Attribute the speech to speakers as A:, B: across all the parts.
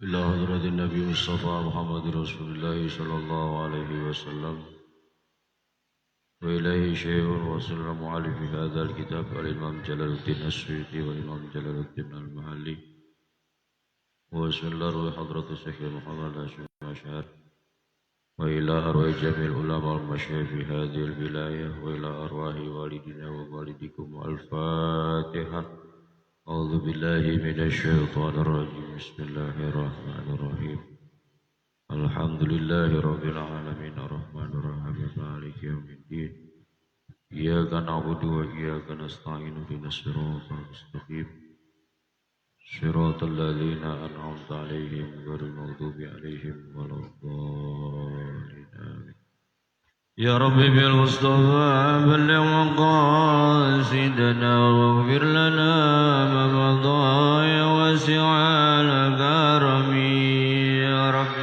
A: إلى حضرة النبي مصطفى محمد رسول الله صلى الله عليه وسلم وإليه شيء وصل مؤلف هذا الكتاب الإمام جلال الدين السيوطي والإمام جلال الدين المحلي وبسم الله روح حضرة الشيخ محمد هاشم أشعر وإلى أرواح جميع العلماء والمشايخ في هذه الولاية وإلى أرواح والدنا ووالدكم الفاتحة. أعوذ بالله من الشيطان الرجيم. بسم الله الرحمن الرحيم. الحمد لله رب العالمين الرحمن الرحيم مالك يوم الدين. إياك نعبد وإياك نستعين اهدنا الصراط المستقيم صراط الذين أنعمت عليهم غير المغضوب عليهم ولا الضالين آمين. يا رب بالمصطفى بلغ مقاصدنا واغفر لنا ما مضى يا واسع الكرم يا رب.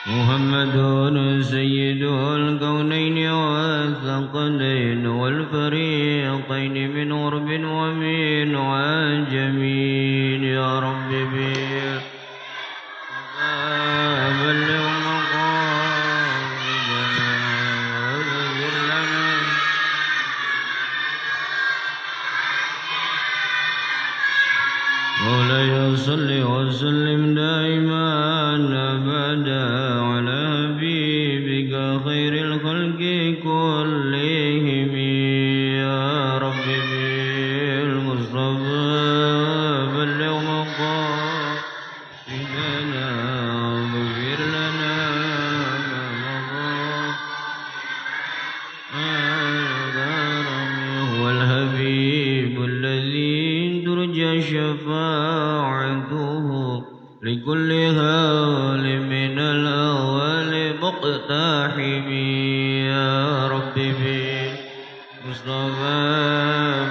A: محمد سيد الكونين والثقلين والفريقين من غرب ومن عجم يا رب بلغ مقاصدنا واغفر لنا. مولاي صل وسلم دائما أبدا على حبيبك خير الخلق كلهم يا رب بالمصطفى بلغ مقاصدنا واغفر لنا ما مضى. هو الحبيب الذي ترجى شفاعته لكل هال من الأول مقتحم يا رب بالمصطفى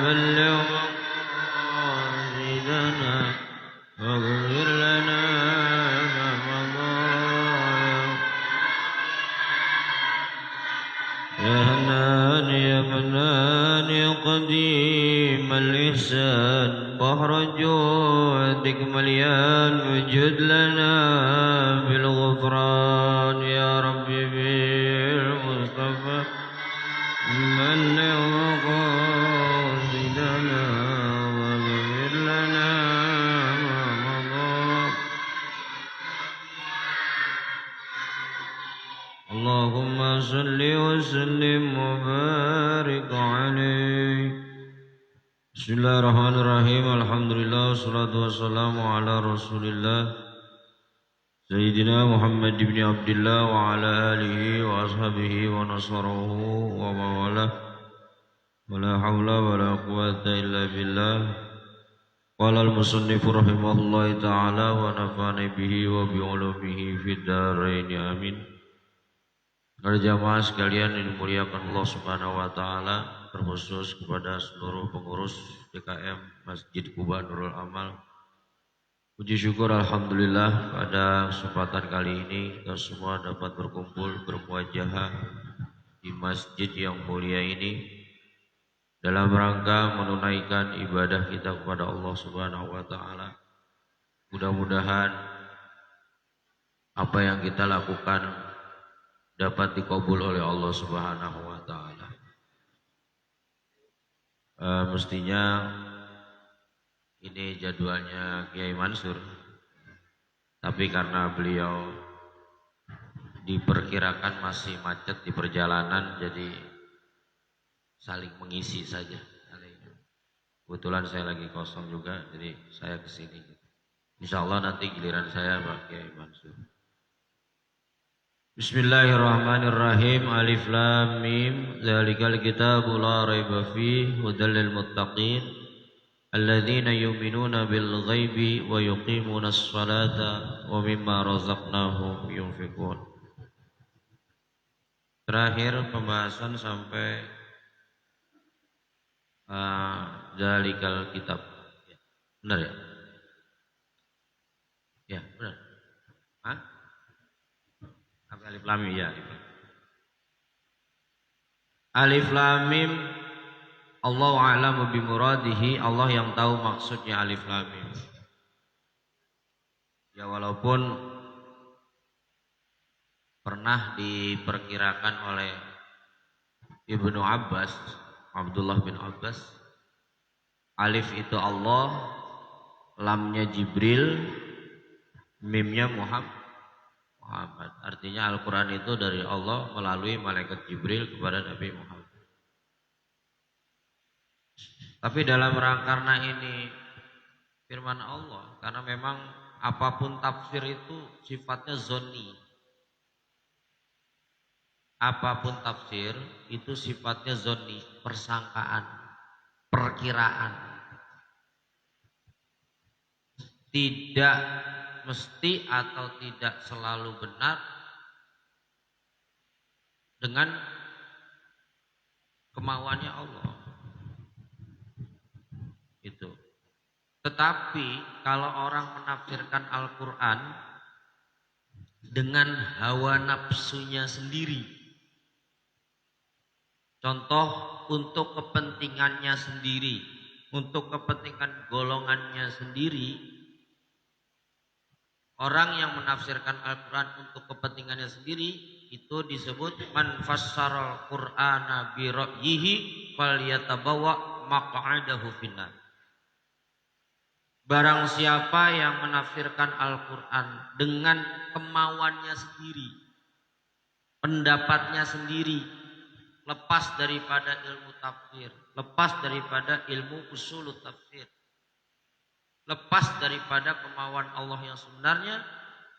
A: بلغ مقاصدنا واغفر لنا ما مضى. يا حنان يا منان يا قديم الإحسان بحر جودك مليان وجد لنا بالغفران يا ربي بالمصطفى بلغ مقاصدنا واغفر لنا ما مضى. اللهم صل وسلم وبارك عليه. Bismillahirrahmanirrahim. Alhamdulillah wassalatu wassalamu ala Rasulillah Sayyidina Muhammad ibn Abdullah wa ala alihi wa ashabihi wa nasarahu wa mawalah wa la hawla wa la quwata illa billah. Qala al-musannifu rahimahullah ta'ala wa nafani bihi wa bi'ulumihi fid dharain amin. Para jamaah sekalian yang dimuliakan Allah Subhanahu wa taala, terkhusus kepada seluruh pengurus DKM Masjid Quba Nurul Amal. Puji syukur alhamdulillah pada kesempatan kali ini kita semua dapat berkumpul bermuajahah di masjid yang mulia ini dalam rangka menunaikan ibadah kita kepada Allah Subhanahu wa taala. Mudah-mudahan apa yang kita lakukan dapat dikabul oleh Allah Subhanahu wa taala. Mestinya ini jadwalnya Kiai Mansur, tapi karena beliau diperkirakan masih macet di perjalanan, jadi saling mengisi saja. Kebetulan saya lagi kosong juga, jadi saya kesini. Insya Allah nanti giliran saya Pak Kiai Mansur. Bismillahirrahmanirrahim. Alif lam mim. Dzalikal kitabu la raiba fihi hudal lil muttaqin alladzina yu'minuna bil ghaibi wa yuqimunas salata wa mimma razaqnahum yunfiqun. Terakhir pembahasan sampai dzalikal kitab. Benar ya? Ya, benar. Hah? Alif lam mim ya. Alif lam mim Allahu a'lamu bimuradihi, Allah yang tahu maksudnya alif lam mim. Ya walaupun pernah diperkirakan oleh Ibnu Abbas, Abdullah bin Abbas, alif itu Allah, lamnya Jibril, mimnya Muhammad. Artinya Al-Quran itu dari Allah melalui malaikat Jibril kepada Nabi Muhammad. Tapi karena ini firman Allah, karena memang apapun tafsir itu sifatnya zonni. Apapun tafsir itu sifatnya zonni, persangkaan, perkiraan. Tidak mesti atau tidak selalu benar dengan kemauannya Allah. Itu. Tetapi kalau orang menafsirkan Al-Quran dengan hawa nafsunya sendiri, contoh untuk kepentingannya sendiri, untuk kepentingan golongannya sendiri, orang yang menafsirkan Al-Quran untuk kepentingannya sendiri itu disebut man fassaral Qur'ana bi ra'yihi falyatabawa maq'adahu finnar. Barang siapa yang menafsirkan Al-Quran dengan kemauannya sendiri, pendapatnya sendiri, lepas daripada ilmu tafsir, lepas daripada ilmu usul tafsir, lepas daripada kemauan Allah yang sebenarnya,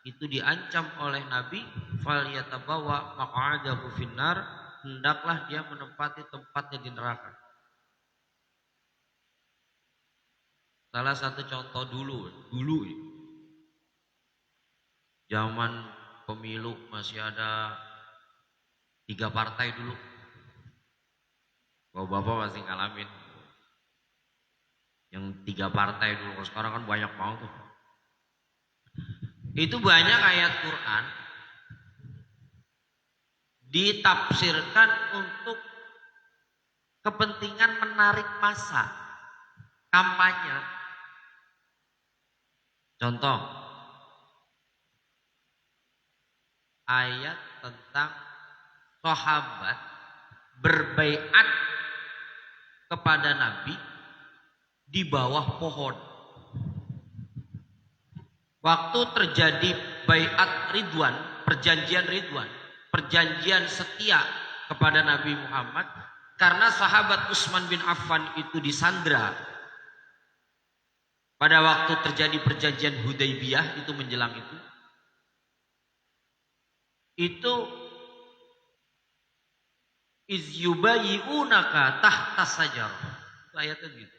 A: itu diancam oleh Nabi, falyatabawa maq'adahu finnar, hendaklah dia menempati tempatnya di neraka. Salah satu contoh dulu zaman pemilu masih ada 3 partai dulu. Bapak-bapak pasti ngalamin. Yang 3 partai dulu, sekarang kan banyak banget tuh. Itu banyak ayat Quran ditafsirkan untuk kepentingan menarik massa, kampanye. Contoh, ayat tentang sahabat berbaiat kepada Nabi di bawah pohon. Waktu terjadi baiat Ridwan, perjanjian Ridwan, perjanjian setia kepada Nabi Muhammad, karena sahabat Utsman bin Affan itu disandra pada waktu terjadi perjanjian Hudaybiyah, itu menjelang itu iz yubayyi'unaka tahta sajarah. Itu ayatnya gitu.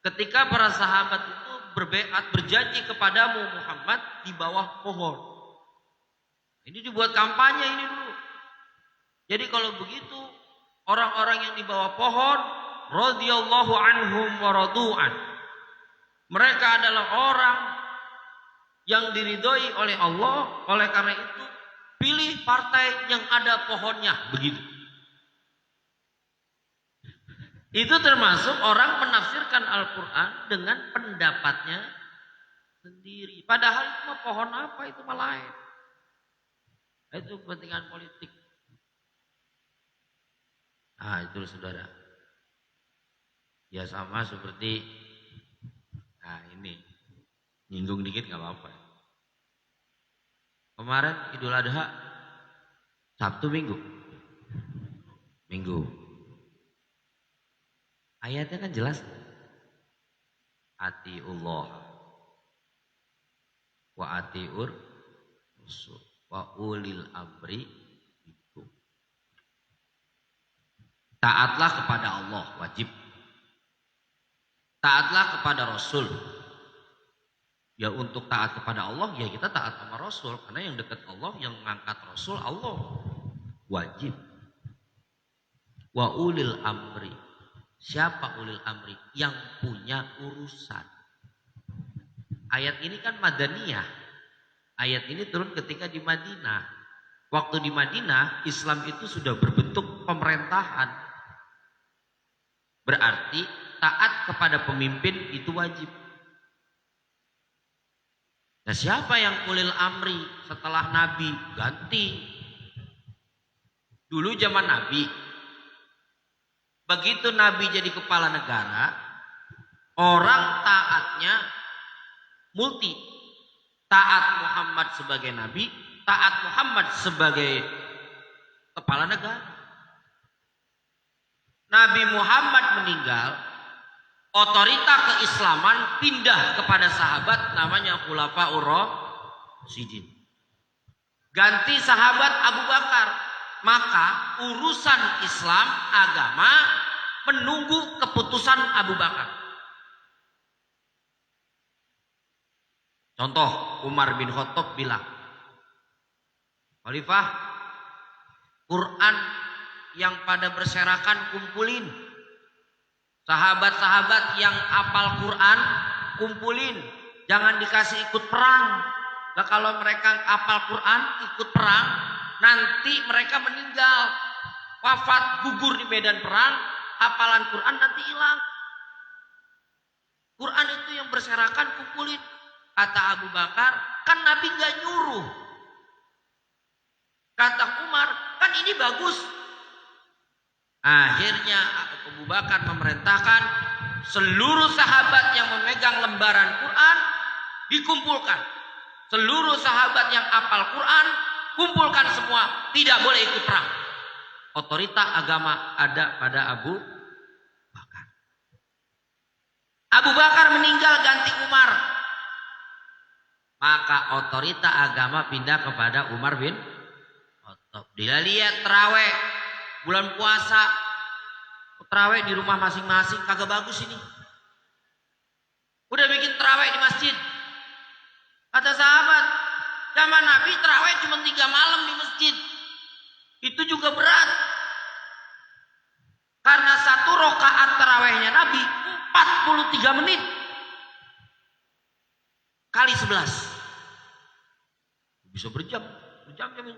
A: Ketika para sahabat itu berbaiat, berjanji kepadamu Muhammad di bawah pohon. Ini dibuat kampanye ini dulu. Jadi kalau begitu, orang-orang yang di bawah pohon radhiyallahu anhum wa radu'an, mereka adalah orang yang diridhoi oleh Allah. Oleh karena itu, pilih partai yang ada pohonnya, begitu. Itu termasuk orang menafsirkan Al-Quran dengan pendapatnya sendiri. Padahal itu mah pohon apa, itu mah lain. Itu kepentingan politik. Nah itu saudara. Ya sama seperti, nah ini nyinggung dikit gak apa-apa. Kemarin Idul Adha, Sabtu Minggu. Ayatnya kan jelas. Atiullah wa atiur rasul wa ulil amri minkum. Taatlah kepada Allah, wajib. Taatlah kepada Rasul. Ya untuk taat kepada Allah, ya kita taat sama Rasul. Karena yang dekat Allah, yang mengangkat Rasul Allah. Wajib. Wa ulil amri. Siapa ulil amri? Yang punya urusan. Ayat ini kan Madaniyah. Ayat ini turun ketika di Madinah.
B: Waktu di Madinah, Islam itu sudah berbentuk pemerintahan. Berarti taat kepada pemimpin itu wajib. Nah, siapa yang ulil amri setelah Nabi? Ganti. Dulu zaman Nabi, begitu Nabi jadi kepala negara, orang taatnya multi. Taat Muhammad sebagai Nabi, taat Muhammad sebagai kepala negara. Nabi Muhammad meninggal, otorita keislaman pindah kepada sahabat namanya Khulafaur Rasyidin. Ganti sahabat Abu Bakar. Maka urusan Islam agama menunggu keputusan Abu Bakar. Contoh, Umar bin Khattab bilang, Khalifah, Quran yang pada berserakan kumpulin. Sahabat-sahabat yang hafal Quran kumpulin. Jangan dikasih ikut perang. Nah, kalau mereka hafal Quran ikut perang, nanti mereka meninggal. Wafat, gugur di medan perang, hafalan Quran nanti hilang. Quran itu yang berserakan kumpulin. Kata Abu Bakar, kan Nabi gak nyuruh. Kata Umar, kan ini bagus. Akhirnya Abu Bakar memerintahkan seluruh sahabat yang memegang lembaran Quran dikumpulkan. Seluruh sahabat yang hafal Quran kumpulkan semua, tidak boleh ikut perang. Otorita agama ada pada Abu Bakar. Abu Bakar meninggal ganti Umar. Maka otorita agama pindah kepada Umar bin Khattab. Dia lihat terawih bulan puasa, terawih di rumah masing-masing kagak bagus ini. Udah bikin terawih di masjid. Kata sahabat, zaman Nabi terawih cuma 3 malam di masjid. Itu juga berat. Karena 1 rakaat terawihnya Nabi 43 menit. Kali 11. Bisa berjam ini.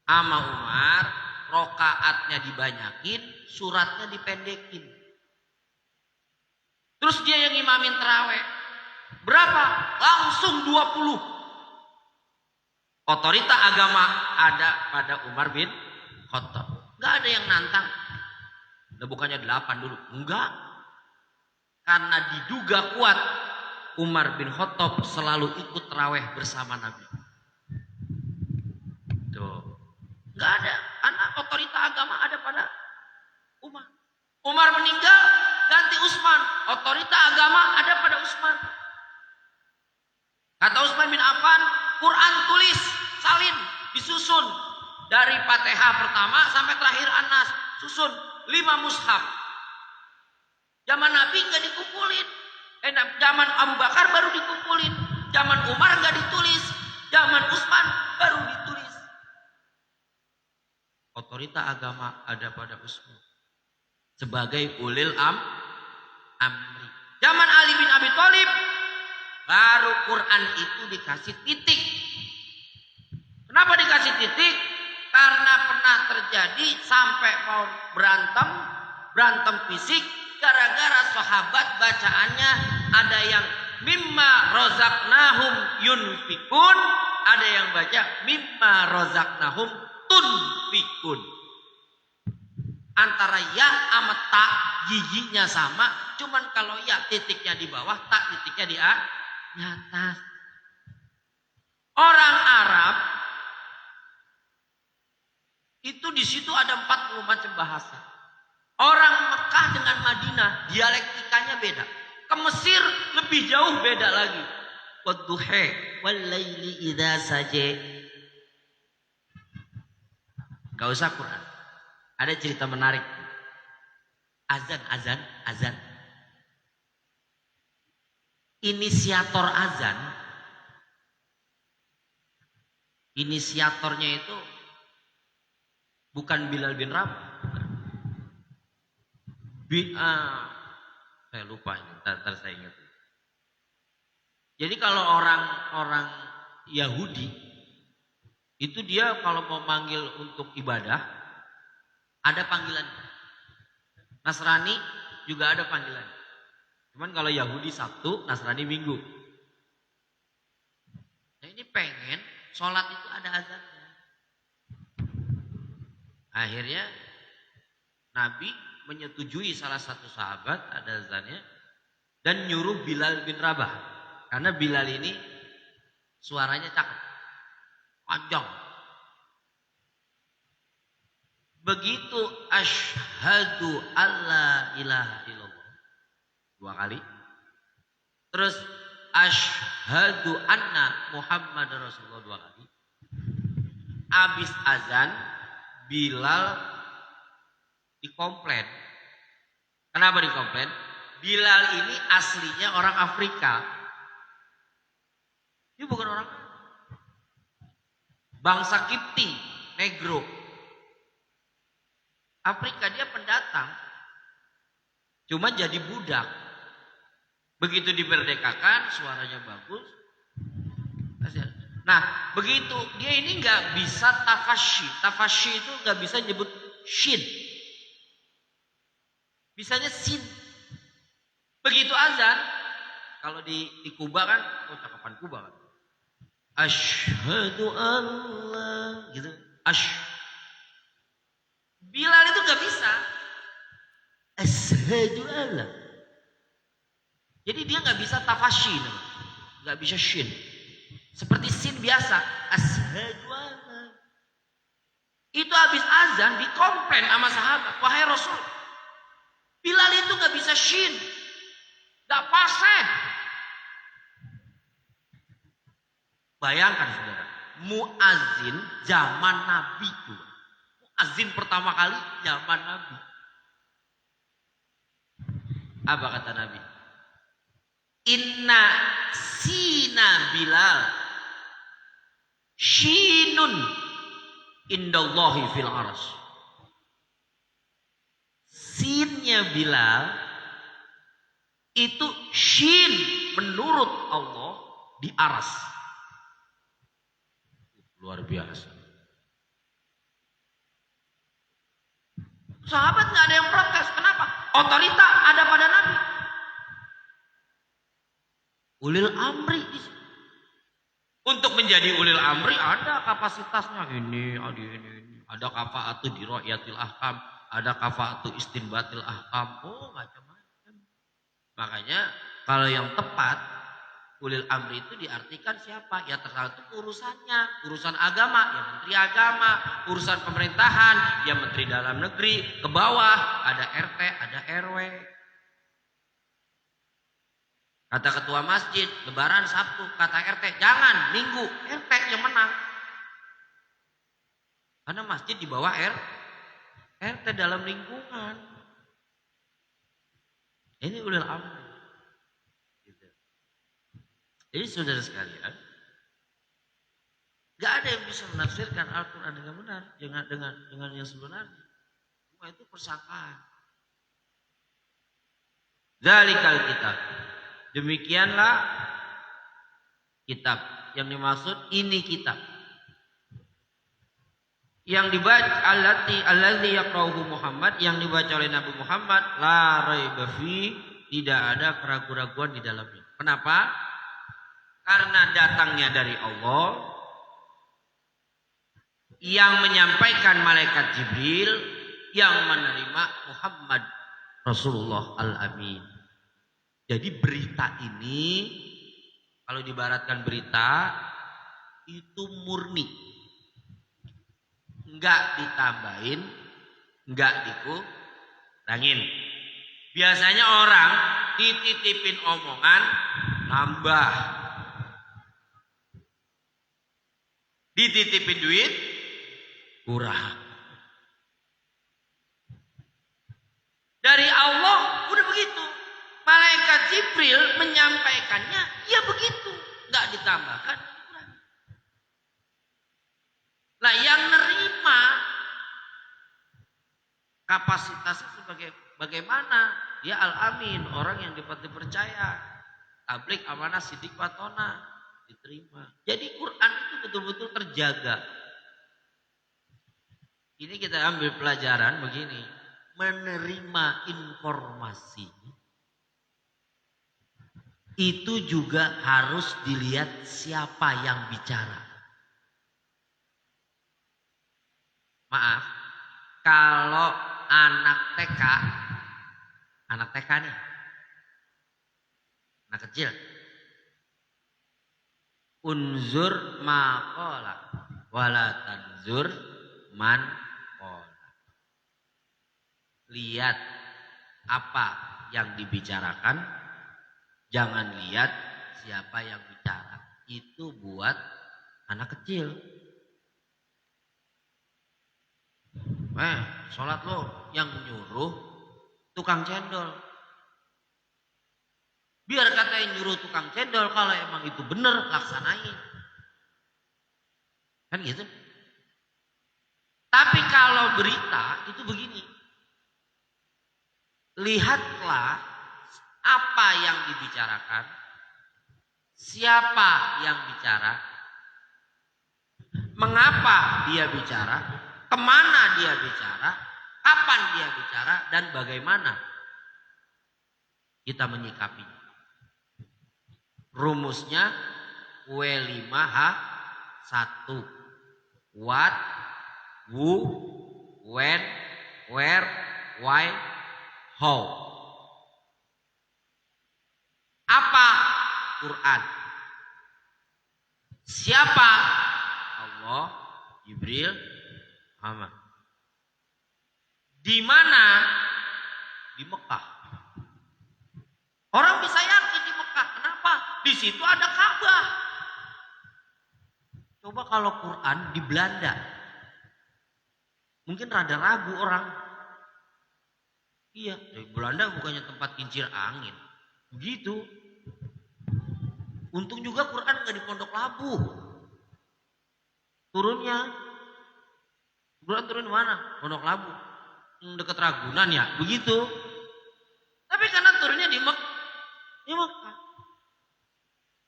B: Ama Umar, rokaatnya dibanyakin, suratnya dipendekin. Terus dia yang imamin terawih. Berapa? Langsung 20. Otorita agama ada pada Umar bin Khattab. Gak ada yang nantang. Nah, bukannya 8 dulu. Enggak. Karena diduga kuat Umar bin Khattab selalu ikut terawih bersama Nabi. Tuh. Gak ada. Karena otorita agama ada pada Umar. Umar meninggal, ganti Utsman. Otorita agama ada pada Utsman. Kata Utsman bin Affan, Quran tulis, salin, disusun. Dari Fatihah pertama sampai terakhir An-Nas. Susun 5 mushaf. Zaman Nabi gak dikumpulin. Zaman Abu Bakar baru dikumpulin. Zaman Umar gak ditulis. Zaman Utsman baru ditulis. Otorita agama ada pada Utsman sebagai ulil amri. Zaman Ali bin Abi Thalib baru Quran itu dikasih titik. Kenapa dikasih titik? Karena pernah terjadi sampai mau berantem fisik gara-gara sahabat bacaannya ada yang mimma rozaknahum yunfikun, ada yang baca mimma rozaknahum tunfikun. Antara ya sama tak giginya sama, cuman kalau ya titiknya di bawah, tak titiknya di atas. Orang Arab itu di situ ada 40 macam bahasa. Orang Mekah dengan Madinah dialektikanya beda. Ke Mesir lebih jauh beda lagi. Wadduha wal laili idza saja. Gak usah Quran. Ada cerita menarik. Azan. Inisiator azan. Inisiatornya itu bukan Bilal bin Rabah. Saya lupa ini. Ntar saya ingat. Jadi kalau orang Yahudi Itu dia kalau mau manggil untuk ibadah, ada panggilan. Nasrani juga ada panggilan. Cuman kalau Yahudi Sabtu, Nasrani Minggu. Nah ini pengen sholat itu ada azannya. Akhirnya Nabi menyetujui salah satu sahabat ada azannya dan nyuruh Bilal bin Rabah. Karena Bilal ini suaranya cakep, panjang. Begitu asyhadu alla ilaha illallah 2 kali. Terus asyhadu anna Muhammad Rasulullah 2 kali. Habis azan Bilal dikomplain. Kenapa dikomplain? Bilal ini aslinya orang Afrika. Dia bukan orang bangsa Kipti, Negro. Afrika, dia pendatang. Cuma jadi budak. Begitu dimerdekakan, suaranya bagus. Nah, begitu dia ini nggak bisa tafashi. Tafashi itu nggak bisa nyebut shin. Bisanya sin. Begitu azan, kalau di Kuba kan, oh cakapan Kuba kan. Asyhadu Allah gitu. Bilal itu nggak bisa. Asyhadu Allah. Jadi dia nggak bisa tafashi, nggak bisa shin. Seperti sin biasa. Asyhadu Allah. Itu habis azan dikomplain sama sahabat. Wahai Rasul, Bilal itu nggak bisa shin, nggak fasih. Bayangkan saudara, muazin zaman Nabi juga. Muazin pertama kali zaman Nabi. Apa kata Nabi? Inna sina Bilal shinun indallahi fil arsy. Sinnya Bilal itu shin menurut Allah di aras. Luar biasa. Sahabat nggak ada yang protes. Kenapa? Otorita ada pada Nabi. Ulil amri. Untuk menjadi ulil amri ada kapasitasnya. Ini. Ada kafaatu diro'yatil ahkam. Ada kafaatu istinbatil ahkam. Oh macam-macam. Makanya kalau yang tepat ulil amri itu diartikan siapa? Ya tergantung urusannya. Urusan agama, ya menteri agama. Urusan pemerintahan, ya menteri dalam negeri. Ke bawah ada RT, ada RW. Kata ketua masjid, lebaran Sabtu. Kata RT, jangan, Minggu. RT yang menang. Karena masjid di bawah RT dalam lingkungan. Ini ulil amri. Jadi saudara sekalian, gak ada yang bisa menafsirkan Al-Quran dengan benar, dengan yang sebenarnya. Semua itu persangkaan. Zalikal kitab. Demikianlah kitab. Yang dimaksud ini kitab. Yang dibaca alladzi yaqra'uhu Muhammad, yang dibaca oleh Nabi Muhammad, la raiba fi, tidak ada keraguan-raguan di dalamnya. Kenapa? Karena datangnya dari Allah yang menyampaikan malaikat Jibril yang menerima Muhammad Rasulullah Al-Amin. Jadi berita ini, kalau dibaratkan berita, itu murni. Enggak ditambahin, enggak dikurangin. Biasanya orang dititipin omongan, nambah. Dititipin duit, kurang. Dari Allah udah begitu. Malaikat Jibril menyampaikannya, ya begitu. Nggak ditambahkan. Nah yang nerima kapasitasnya sebagai bagaimana? Dia Al-Amin, orang yang dapat dipercaya. Tablik, amanah, sidik, watona. Diterima. Jadi Quran itu betul-betul terjaga. Ini kita ambil pelajaran begini. Menerima informasi itu juga harus dilihat siapa yang bicara. Maaf, kalau anak TK nih, anak kecil, unzur maqala wala tanzur man qala. Lihat apa yang dibicarakan, jangan lihat siapa yang bicara. Itu buat anak kecil. Sholat lo yang nyuruh tukang cendol. Biar katanya nyuruh tukang cendol, kalau emang itu benar laksanain. Kan gitu. Tapi kalau berita itu begini. Lihatlah apa yang dibicarakan, siapa yang bicara, mengapa dia bicara, kemana dia bicara, kapan dia bicara, dan bagaimana kita menyikapinya. Rumusnya W5H1. What, who, when, where, why, how. Apa? Quran. Siapa? Allah, Jibril, Muhammad. Di mana? Di Mekah. Orang bisa yakin di Mekah. Kenapa? Di situ ada Ka'bah. Coba kalau Quran di Belanda. Mungkin rada ragu orang. Iya, di Belanda bukannya tempat kincir angin. Begitu. Untung juga Quran nggak di Pondok Labu. Turunnya. Quran turun di mana? Pondok Labu. Dekat Ragunan ya, begitu. Tapi karena turunnya di Mekah.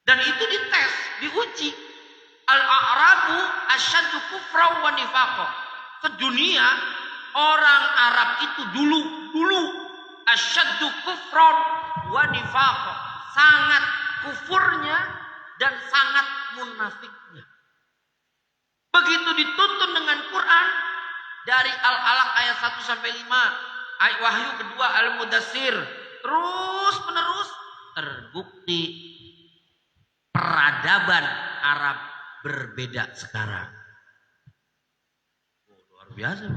B: Dan itu dites, diuji. Al-A'rabu asyaddu kufra wa nifaqa. Sedunia orang Arab itu dulu asyaddu kufra wa nifaqa. Sangat kufurnya dan sangat munafiknya. Begitu dituntun dengan Quran dari Al-Alaq ayat 1 sampai 5, ayat Wahyu kedua Al-Mudassir, terus menerus terbukti peradaban Arab berbeda sekarang. Luar biasa.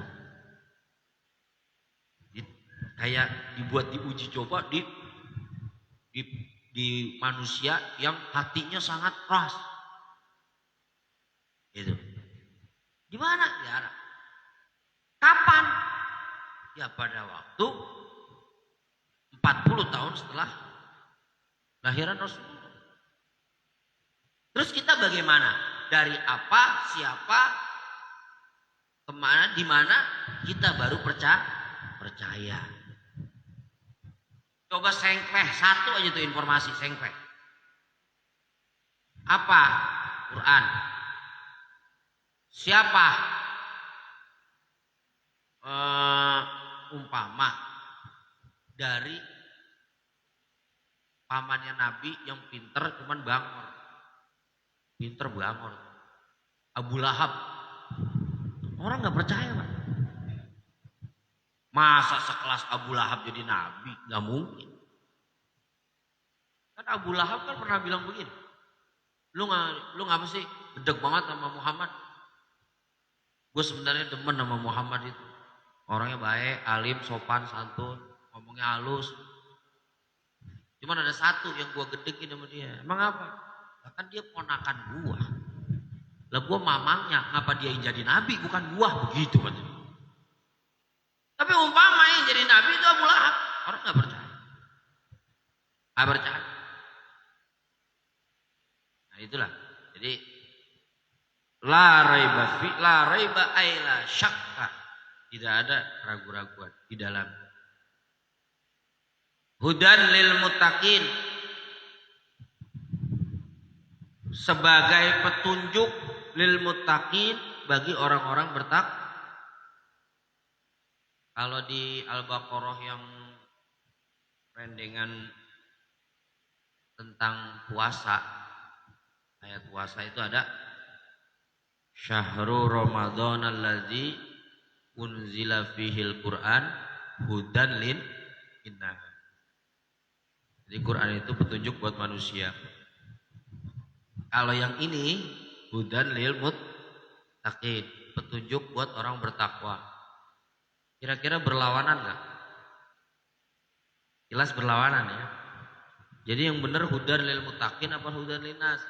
B: Kayak dibuat diuji coba di manusia yang hatinya sangat keras. Gitu. Di mana? Di Arab. Kapan? Ya pada waktu 40 tahun setelah lahiran Rasulullah. Terus kita bagaimana? Dari apa, siapa, kemana, di mana kita baru percaya. Coba sengkleh satu aja tuh informasi sengkleh. Apa? Quran. Siapa? Umpama dari pamannya Nabi yang pinter cuman bangor. Pinter bangor. Abu Lahab. Orang nggak percaya, Pak. Masa sekelas Abu Lahab jadi Nabi? Nggak mungkin. Kan Abu Lahab kan pernah bilang begini. Lu ngapa sih gedeg banget sama Muhammad? Gue sebenarnya demen sama Muhammad itu. Orangnya baik, alim, sopan, santun, ngomongnya halus. Cuman ada satu yang gue gedekin sama dia. Emang apa? Kan dia ponakan gua. Lah gua mamangnya, ngapa dia yang jadi nabi bukan gua, begitu katanya. Tapi umpama yang jadi nabi itu Abu Lahab, orang nggak percaya. Nggak percaya. Nah itulah. Jadi la raiba la syakka. Tidak ada ragu-raguan di dalam. Hudan lil muttaqin. Sebagai petunjuk lil muttaqin bagi orang-orang Kalau di Al-Baqarah yang rendengan tentang puasa, ayat puasa itu ada Syahrul Ramadan allazi unzila fihil Qur'an hudan linnas. Jadi Quran itu petunjuk buat manusia. Kalau yang ini hudan lil muttaqin, petunjuk buat orang bertakwa. Kira-kira berlawanan enggak? Jelas berlawanan ya. Jadi yang benar hudan lil muttaqin apa hudan linnas?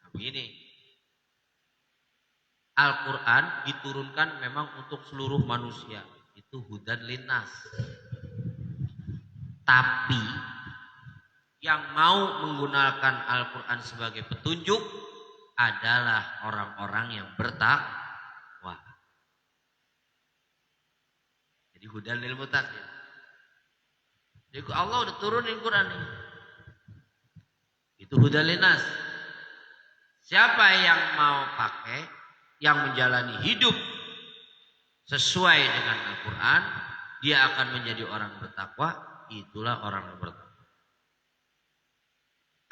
B: Nah, begini. Al-Qur'an diturunkan memang untuk seluruh manusia. Itu hudan linnas. Tapi yang mau menggunakan Al-Quran sebagai petunjuk adalah orang-orang yang bertakwa. Jadi hudan lil muttaqin. Jadi Allah udah turunin Quran ini. Itu hudan linnas. Siapa yang mau pakai, yang menjalani hidup sesuai dengan Al-Quran, dia akan menjadi orang bertakwa. Itulah orang yang bertakwa.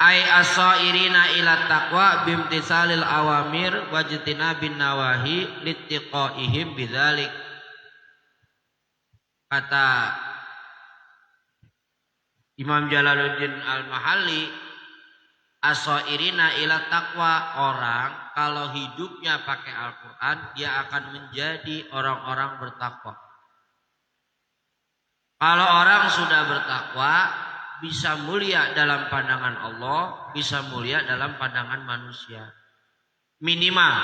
B: Ai asairina ila taqwa bimtisalil awamir wajtina bin nawahi littiqaihim bidzalik. Kata Imam Jalaluddin Al-Mahalli, asairina ila taqwa, orang kalau hidupnya pakai Al-Quran dia akan menjadi orang-orang bertakwa. Kalau orang sudah bertakwa bisa mulia dalam pandangan Allah, bisa mulia dalam pandangan manusia. Minimal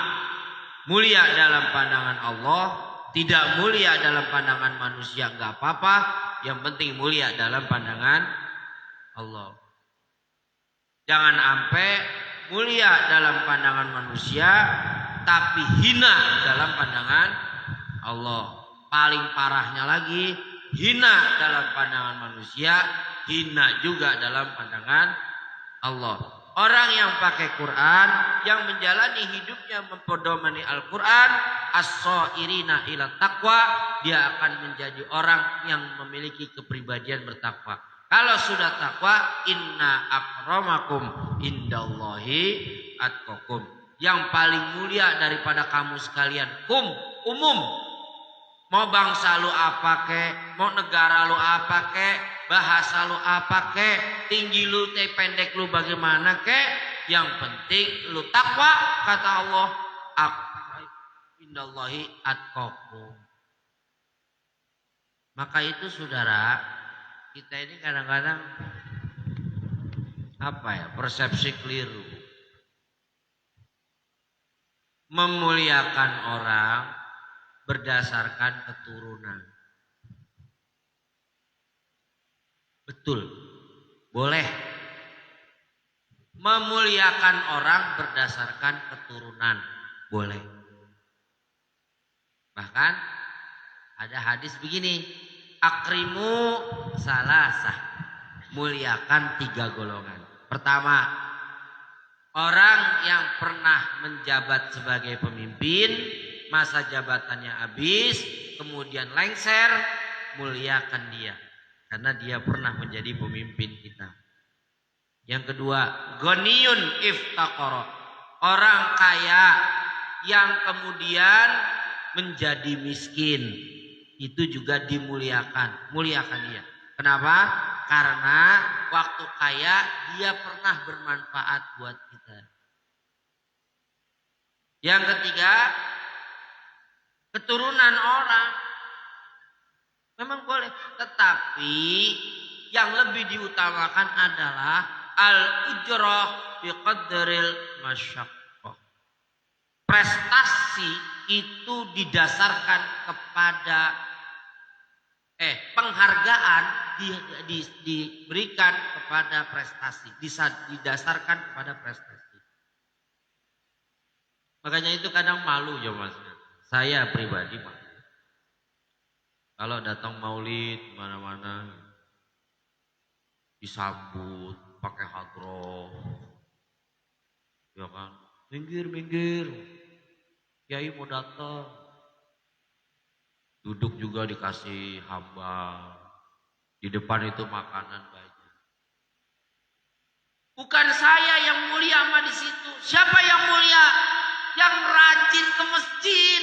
B: mulia dalam pandangan Allah, tidak mulia dalam pandangan manusia enggak apa-apa, yang penting mulia dalam pandangan Allah. Jangan sampai mulia dalam pandangan manusia tapi hina dalam pandangan Allah. Paling parahnya lagi, hina dalam pandangan manusia, hina juga dalam pandangan Allah. Orang yang pakai Quran, yang menjalani hidupnya mempedomani Al-Quran, as-sairina ila taqwa, dia akan menjadi orang yang memiliki kepribadian bertakwa. Kalau sudah takwa, inna akramakum indallahi atqakum. Yang paling mulia daripada kamu sekalian, umum. Mau bangsa lu apa ke, mau negara lu apa ke, bahasa lu apa ke, tinggi lu teh pendek lu bagaimana ke, yang penting lu takwa, kata Allah, indallahi atqakum. Maka itu saudara, kita ini kadang-kadang persepsi keliru. Memuliakan orang berdasarkan keturunan. Betul, boleh. Memuliakan orang berdasarkan keturunan, boleh. Bahkan ada hadis begini, akrimu salasah, muliakan 3 golongan. Pertama, orang yang pernah menjabat sebagai pemimpin, masa jabatannya habis, kemudian lengser, muliakan dia. Karena dia pernah menjadi pemimpin kita. Yang kedua, ghaniyun iftaqara, orang kaya yang kemudian menjadi miskin, itu juga dimuliakan, muliakan dia. Kenapa? Karena waktu kaya dia pernah bermanfaat buat kita. Yang ketiga, keturunan orang memang boleh, tetapi yang lebih diutamakan adalah al-ujrah biqadril masyaqqah. Prestasi itu didasarkan kepada penghargaan diberikan kepada prestasi, didasarkan kepada prestasi. Makanya itu kadang malu ya Mas. Saya pribadi malu. Kalau datang maulid mana-mana disambut pakai hadroh, ya kan? Minggir, kiai mau datang. Duduk juga dikasih hamba. Di depan itu makanan banyak. Bukan saya yang mulia sama di situ. Siapa yang mulia? Yang rajin ke masjid.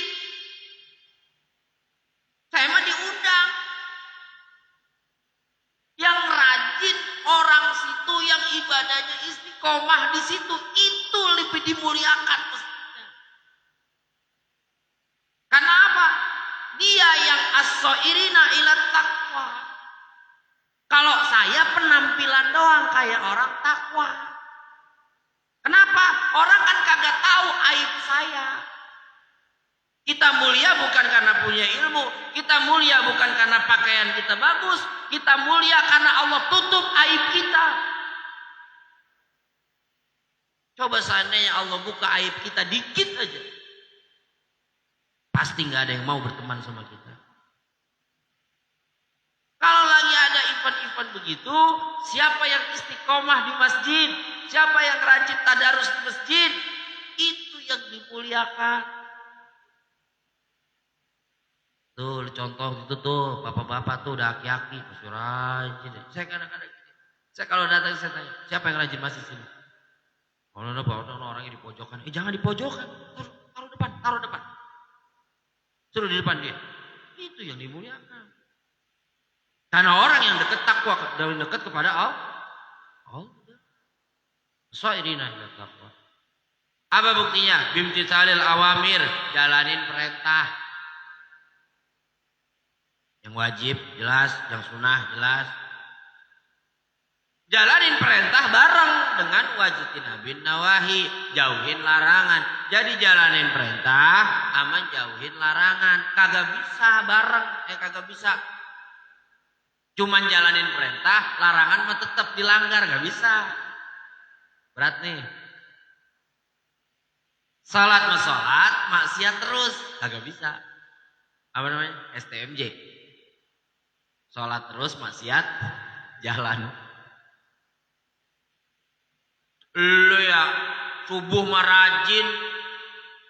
B: Saya mah diundang. Yang rajin orang situ yang ibadahnya istiqomah di situ itu lebih dimuliakan masjidnya. Karena apa? Dia yang as-sairina ila taqwa. Kalau saya penampilan doang kayak orang takwa. Kenapa? Orang kan kagak tahu aib saya. Kita mulia bukan karena punya ilmu. Kita mulia bukan karena pakaian kita bagus. Kita mulia karena Allah tutup aib kita. Coba seandainya Allah buka aib kita dikit aja. Pasti gak ada yang mau berteman sama kita. Kalau lagi ada event-event begitu, siapa yang istiqomah di masjid, siapa yang rajin tadarus di masjid, itu yang dimuliakan. Tuh contoh gitu tuh, bapak-bapak tuh udah aki-aki, masih rajin. Saya kadang-kadang gini, saya kalau datang saya tanya, siapa yang rajin masjid sini? Kalau ada orangnya di pojokan, jangan di pojokan, taruh depan. Suruh di depan dia. Itu yang dimuliakan. Karena orang yang dekat takwa, dekat kepada Allah. Sairina ila taqwa. Apa buktinya? Bimtithalil awamir, jalanin perintah. Yang wajib jelas, yang sunnah jelas. Jalanin perintah bareng dengan wajitin bin nawahi, jauhin larangan. Jadi jalanin perintah, aman jauhin larangan. Kagak bisa bareng, kagak bisa. Cuman jalanin perintah, larangan mah tetap dilanggar, gak bisa. Berat nih. Salat maksiat terus, kagak bisa. Apa namanya? STMJ. Salat terus, maksiat jalan. Lu ya subuh mah rajin,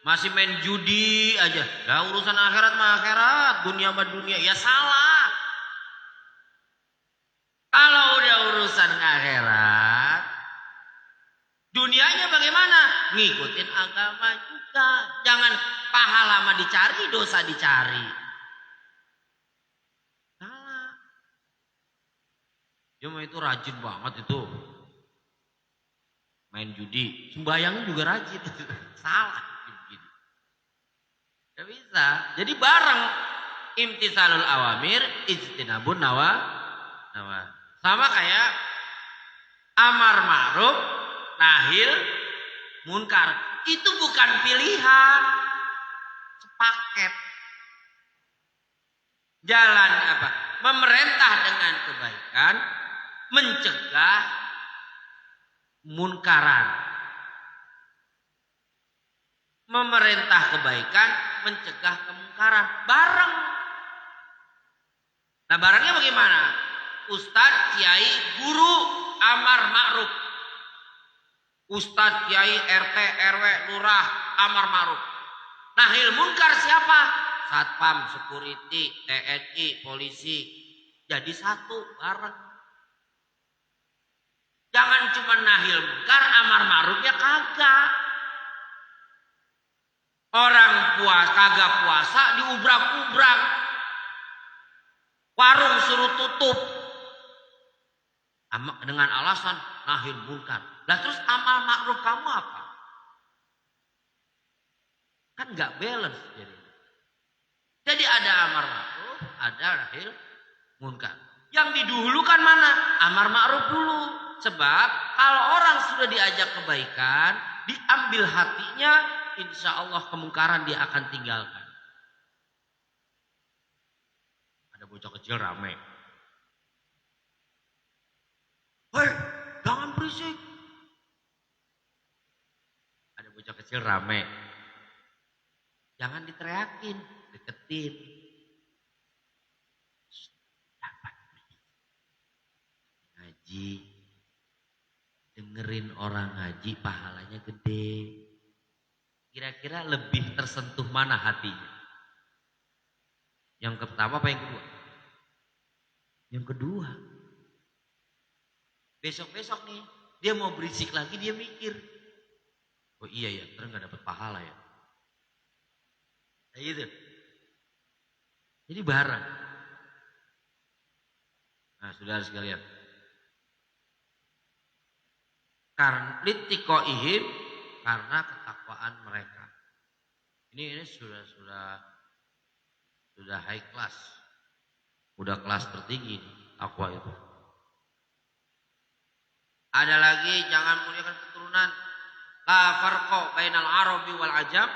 B: masih main judi aja. Lah urusan akhirat mah akhirat, dunia mah dunia. Ya salah. Kalau udah urusan akhirat, dunianya bagaimana? Ngikutin agama juga. Jangan pahala mah dicari, dosa dicari. Salah. Dia mah itu rajin banget itu. Main judi, sembahyang juga rajin. Salah. Gak bisa. Jadi bareng. Imtisalul awamir, ijtinabun nawa. Sama kayak amar ma'ruf, nahil munkar. Itu bukan pilihan. Sepaket. Jalan apa? Memerintah dengan kebaikan, mencegah munkaran. Memerintah kebaikan, mencegah kemungkaran. Bareng. Nah barangnya bagaimana? Ustadz, kiai, guru, amar ma'ruf. Ustadz, kiai, RT, RW, lurah, amar ma'ruf. Nahil munkar siapa? Satpam, security, TNI, polisi. Jadi satu, bareng. Jangan cuma nahil munkar, amar ma'rufnya kagak. Orang kagak puasa diubrak-ubrak. Warung suruh tutup. Dengan alasan nahil munkar. Lah terus amal ma'ruf kamu apa? Kan gak balance jadi. Jadi ada amar ma'ruf, ada nahil munkar. Yang didahulukan mana? Amar ma'ruf dulu. Sebab kalau orang sudah diajak kebaikan, diambil hatinya, insya Allah kemungkaran dia akan tinggalkan. Ada bocah kecil rame. Hei, jangan berisik. Ada bocah kecil rame. Jangan diteriakin, deketin. Ngaji. Dengerin orang ngaji pahalanya gede. Kira-kira lebih tersentuh mana hatinya? Yang pertama apa yang kedua? Yang kedua. Besok-besok nih, dia mau berisik lagi, dia mikir. Oh iya ya, terus gak dapat pahala ya. Kayak gitu. Jadi barang. Nah, saudara sekalian. Karena litikoihim, karena ketakwaan mereka. Ini sudah high class. Udah kelas tertinggi takwa itu. Ada lagi, jangan muliakan keturunan. La farqa bainal arabi wal ajam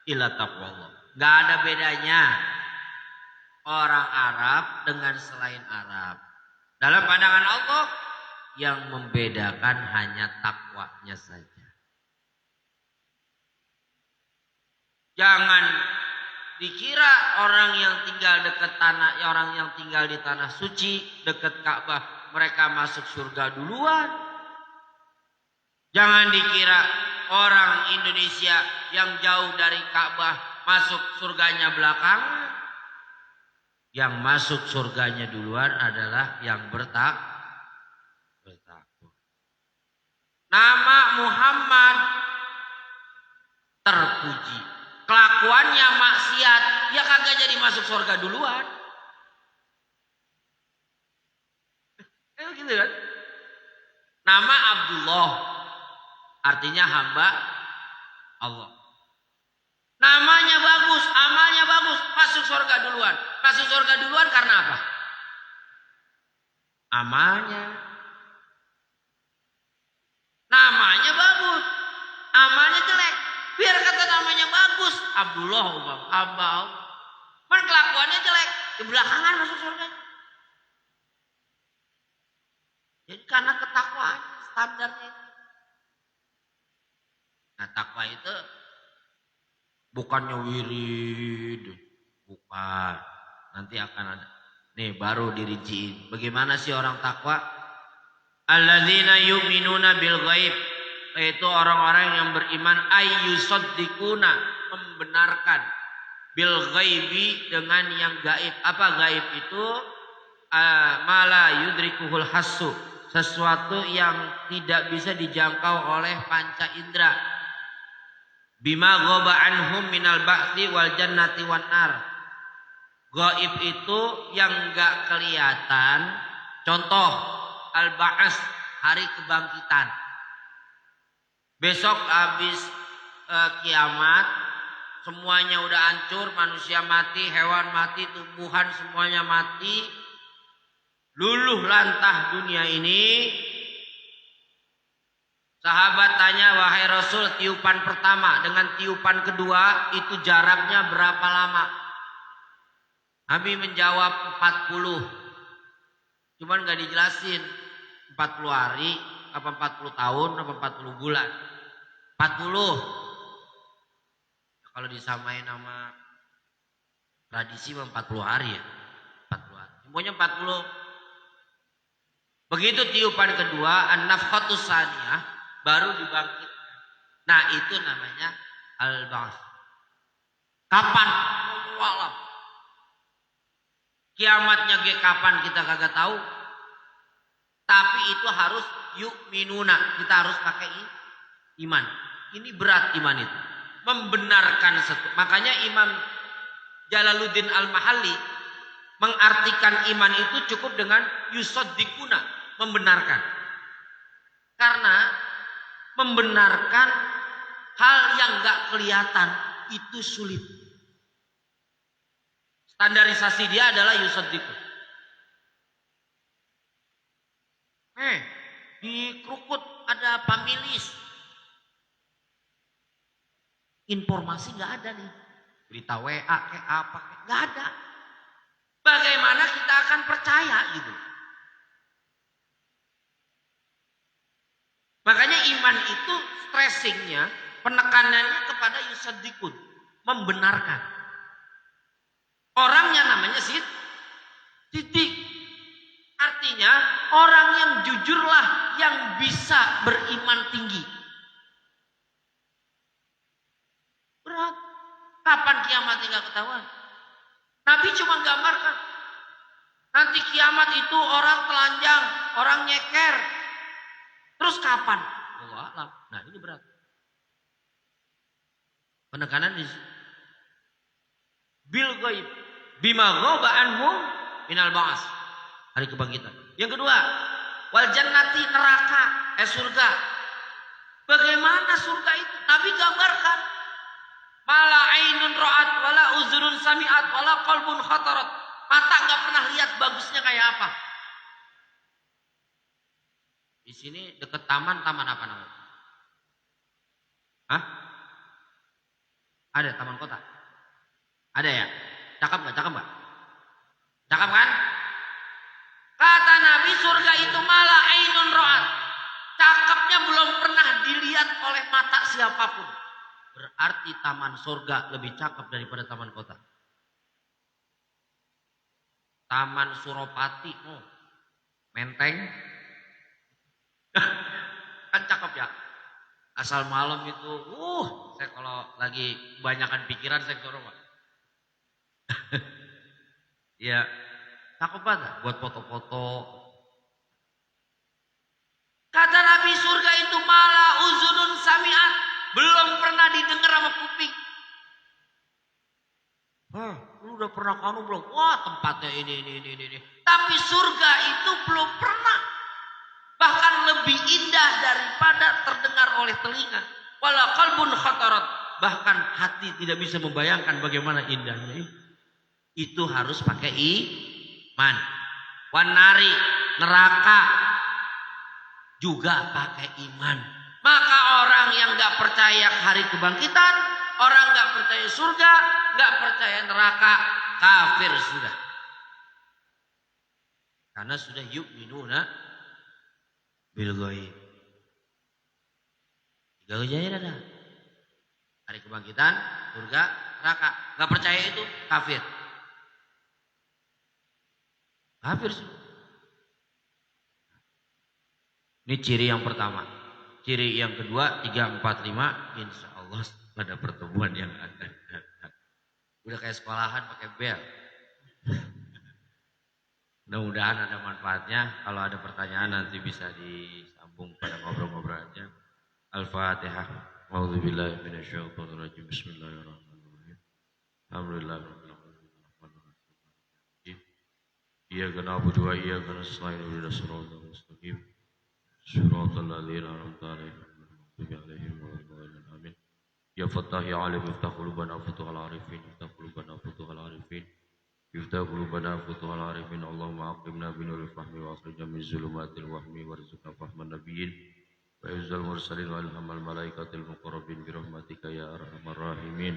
B: illa taqwallah. Enggak ada bedanya orang Arab dengan selain Arab. Dalam pandangan Allah yang membedakan hanya takwanya saja. Jangan dikira orang yang tinggal dekat tanah, orang yang tinggal di tanah suci, dekat Ka'bah, mereka masuk surga duluan. Jangan dikira orang Indonesia yang jauh dari Ka'bah masuk surganya belakangan. Yang masuk surganya duluan adalah yang bertakwa. Nama Muhammad terpuji. Kelakuannya maksiat, ya kagak jadi masuk surga duluan. Gitu kan? Nama Abdullah artinya hamba Allah. Namanya bagus, amalnya bagus, masuk surga duluan. Masuk surga duluan karena apa? Amalnya. Namanya bagus, amalnya jelek. Biar kata namanya bagus, Abdullah, hamba Allah. Man kelakuannya jelek, di belakangan masuk surga. Jadi karena ketakwaan standarnya. Nah, takwa itu bukannya wirid, bukan. Nanti akan ada. Nih baru dirinciin. Bagaimana sih orang takwa? Alladzina yu'minuna bil ghaib. Yaitu orang-orang yang beriman ayyusaddiquna, membenarkan bil ghaibi, dengan yang gaib. Apa gaib itu? Mala yudrikuhul hassu, sesuatu yang tidak bisa dijangkau oleh panca indera. Bima ghaba anhum minal ba'thi wal jannati wan nar. Gaib itu yang enggak kelihatan. Contoh al-ba'as, hari kebangkitan. Besok habis kiamat, semuanya udah hancur, manusia mati, hewan mati, tumbuhan semuanya mati. Luluh lantah dunia ini. Sahabat tanya, wahai Rasul, tiupan pertama dengan tiupan kedua itu jaraknya berapa lama? Nabi menjawab 40. Cuman gak dijelasin 40 hari, apa 40 tahun, apa 40 bulan. 40. Kalau disamain sama tradisi 40 hari ya. 40 hari. Semuanya 40. Begitu tiupan kedua, an-nafkhatus tsaniyah, baru dibangkitkan. Nah, itu namanya al-ba'ts. Kapan? Wallah. Kiamatnya kapan kita kagak tahu. Tapi itu harus yu'minuna, kita harus pakai iman. Ini berat iman itu. Membenarkan makanya Imam Jalaluddin Al-Mahalli mengartikan iman itu cukup dengan yusaddiquna, membenarkan. Karena membenarkan hal yang enggak kelihatan itu sulit. Standarisasi dia adalah yusaddiqun. Di Krukut ada pamilis. Informasi nggak ada nih. Berita WA kayak apa kayak nggak ada. Bagaimana kita akan percaya gitu? Makanya iman itu stressingnya, penekanannya kepada yusaddiqun, membenarkan. Orangnya namanya siddiq. Artinya orang yang jujurlah yang bisa beriman tinggi. Berat. Kapan kiamat nggak ketahuan? Nabi cuma gambarkan. Nanti kiamat itu orang telanjang, orang nyeker. Terus kapan? Allah alam. Nah ini berat. Penekanan di bil ghaib bima ghaba anhu minal ba'as. Hari kebangkitan. Yang kedua, wal jannati neraka, surga. Bagaimana surga itu? Nabi gambarkan. Mala ainun ra'at wala uzurun sami'at wala qalbun khatarat. Mata enggak pernah lihat bagusnya kayak apa. Di sini dekat taman apa namanya? Hah? Ada taman kota? Ada ya? Cakep nggak? Cakep nggak? Cakep kan? Kata Nabi surga itu malah ainun ro'at. Cakepnya belum pernah dilihat oleh mata siapapun. Berarti taman surga lebih cakep daripada taman kota. Taman Suropati, Menteng. Kan cakep ya. Asal malam itu, saya kalau lagi kebanyakan pikiran saya ke rumah. Ya, cakep banget buat foto-foto. Kata Nabi surga itu malah uzunun sami'at. Belum pernah didengar sama kuping. Lu udah pernah kamu belum? Wah tempatnya ini. Tapi surga itu belum pernah. Bahkan lebih indah daripada terdengar oleh telinga. Wala qalbun khatarat. Bahkan hati tidak bisa membayangkan bagaimana indahnya ini. Itu harus pakai iman. Wanari, neraka juga pakai iman. Maka orang yang gak percaya hari kebangkitan, orang gak percaya surga, gak percaya neraka, kafir sudah. Karena sudah yu'minuna bil ghaib. Tiga kejadian ada. Hari kebangkitan, surga, neraka. Gak percaya itu kafir. Kafir sudah. Ini ciri yang pertama. Ciri yang kedua, 3, 4, 5. Insya Allah pada pertemuan yang akan datang. Udah kayak sekolahan pakai bel. Mudah-mudahan ada manfaatnya. Kalau ada pertanyaan nanti bisa disambung pada ngobrol-ngobrol aja. Al-Fatihah. A'udzubillahi minasyaitonirrajim. Bismillahirrahmanirrahim. Alhamdulillahirabbil alamin. Iyyaka na'budu wa iyyaka nasta'in. Ihdinas siratal mustaqim. Shiratal ladzina an'amta 'alaihim ghairil maghdubi 'alaihim amin. Ya Fattah ya Alim iftah qulubana futuhal arifin. Iftah qulubana futuhal arifin. Iftah qulubana futuhal arifin. Allahumma aqimna binuril fahmi wa akhrijna min zulumatil wahmi warzuqna fahman nabiyyin wa izzal mursalin wa ilhamal malaikatil muqarrabin birahmatika ya arhamar rahimin.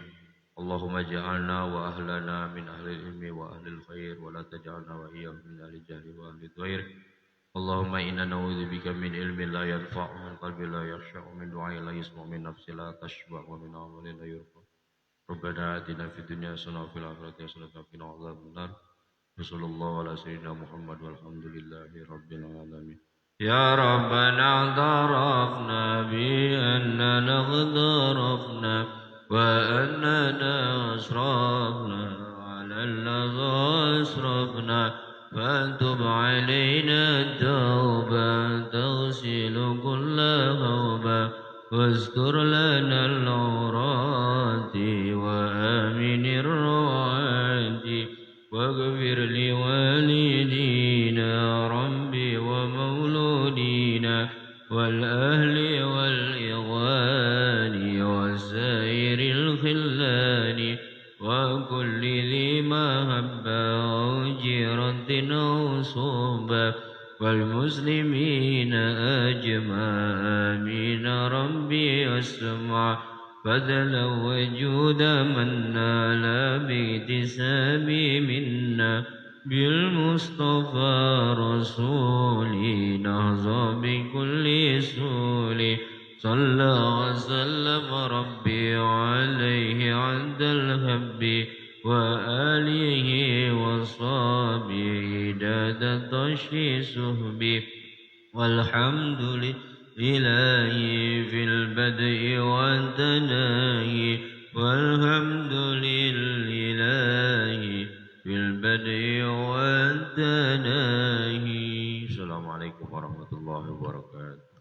B: Allahumma ja'alna wa ahlana min ahlil ilmi wa ahlil khair wa la taj'alna wa iyyahum min ahli jahli wa ahli dhair. Allahumma inna na'udzubika min ilmin la yanfa'u min qalbin la yakhsha'u min du'ain la yasma'u min nafsin la tashba' wa min amalin la yurfa. Rabbana atina fid dunya hasanah wa fil akhirati hasanah wa qina adzaban nar. Wassallallahu ala sayyidina Muhammad walhamdulillahi rabbil alamin. Ya Rabbana tarafna bi annana ghadarafna wa annana asrafna ala alladhi asrafna. فاتب علينا التوبة تغسل كل هوبة واستر لنا العورات وآمن الروعات واغفر لوالدينا ربي ومولودينا والأهل والإخوان وسائر الخلان وكل ذي محبة أو جيرة أو صحبة والمسلمين أجمعين ربي اسمع فضلا وجودا من نال باكتساب منا بالمصطفى رسولي نهضى بكل سول صلى وسلم ربي عليه عند الهب وآله وصحبه داد طشي سهبي والحمد لله في البدء والتناهي والحمد لله
A: البدء والتناهي. السلام عليكم ورحمة الله وبركاته.